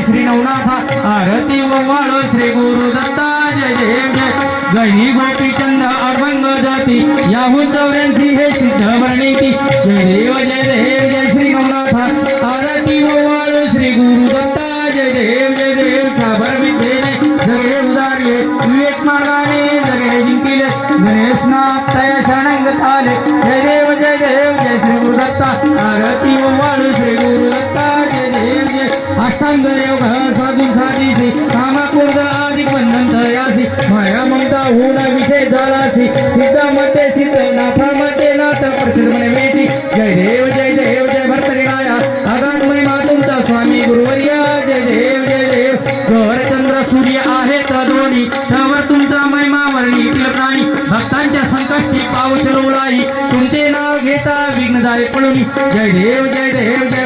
श्री नवनाथ आरती ओवाळो श्री गुरु दत्ता जय जय जय गणी गोपीचंद अभंग जाती याहू 84 हे सिद्ध वर्णिती जय देव जय श्री नवनाथ आरती ओवाळो श्री गुरु दत्ता जय देव साबर विद्येने जगे उदारले विवेक मार्गाने जगे जिंकिले गणेशनाथ तय शरणंग आले जय देव जय श्री गुरु दत्ता आरती ओवाळो श्री गुरु दत्ता जय अष्टांग योग साधू साधीसी कामकुर्द आदि बंधन यासी माया ममता होऊन विषय झालासी सिद्ध मध्ये सिद्ध नाथा मध्ये नाथ प्रचंड म्हणे वेची जय देव भरतरीणाया आगात महिमा तुमचा स्वामी गुरुवर्या जय देव गौर चंद्र सूर्य आहेत दोन्ही त्यावर तुमचा महिमा वर्णितील प्राणी भक्तांच्या संकष्टी पाऊस लोळाई तुमचे नाव घेता विघ्न जाय पळून जय देव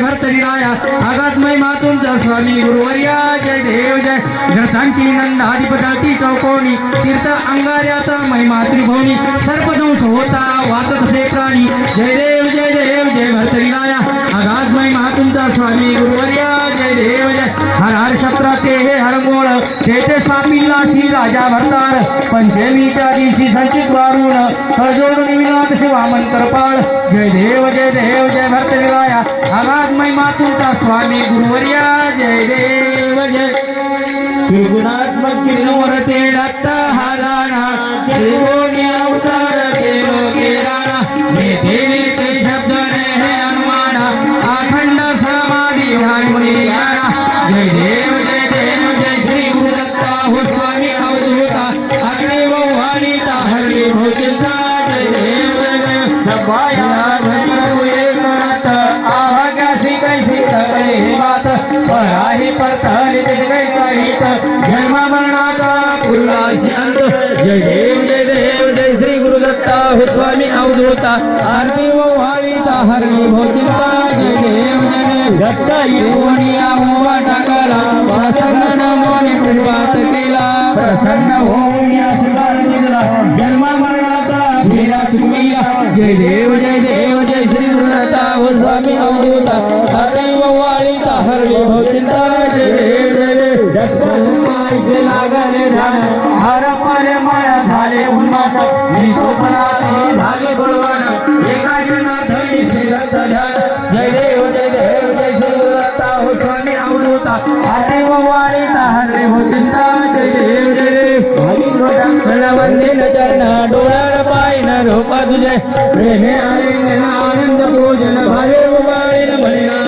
भरतरीणाया आगात महिमा तुमचा स्वामी गुरुवर्या जय देव जय ग्रथांची नंदाधिपती चौकोनी तीर्थ अंगार्याचा महिमा त्रिभुवनी सर्पदंश होता वाचत असे प्राणी जय देव जय देव जय भरतरीलाया आगात महिमा तुमचा स्वामी गुरुवर्या जय देव जय हर हर शत्र ते हे हरंगोळ तेथे स्वामीला श्री राजा भरतार पंचमीच्या दिवशी संचित वारुण तळजोडून विनाथ शिवामन करपाळ जय देव जय भरतरीलाया आगात महिमा तुमचा स्वामी गुरुवर्या जय देव जय त्रिगुणात्मक ते दत्त हाराना त्रिगुणी अवतार देव केराना नेते ते शब्द ने हे अनुमान अखंड समाधी ध्यान मुनी ज्ञाना जय देव जय श्री गुरुदत्ता हो स्वामी अवधूता अग्नि वाणीता हरली भोचिंता जय देव जय सभाया भजन हुए करत आवाग्यासी कैसी करे बात पराही परतल जग गैचा हित जन्म मरणाचा पुरुषाशी अंत जय देव जय श्री गुरुदत्ता हो स्वामी अवधूता आरती वाणीता हरली भोचिंता जय देव दत्ता कोणी आहोवा टाकला प्रसन्न मोने कृपात केला प्रसन्न होऊन या सुधार दिला जन्म मरणाचा भेदा चुकविला जय देव जय श्री गुरुदत्ता हो स्वामी अवधूता आरती वाणीता हरली भोचिंता जय देव दत्त लागले ध्यान हर पर मन झाले उन्माद मी तो पराते झाले बळवान एका जनात श्री दत्त ध्यान जय देव जय श्री गुरुदत्ता हो स्वामी अवधूता आते वाणीता हरले भोचिंता जय देव वंदीन चरण डोळ्याड पायन रोपा तुझे प्रेमे आलिंगन आनंद पूजन भावे वाळीन म्हणिना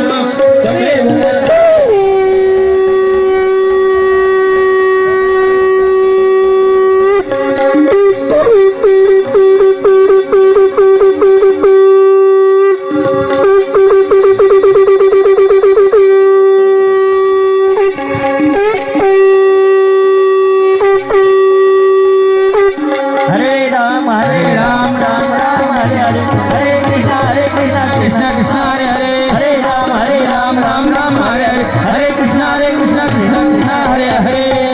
Krishna Krishna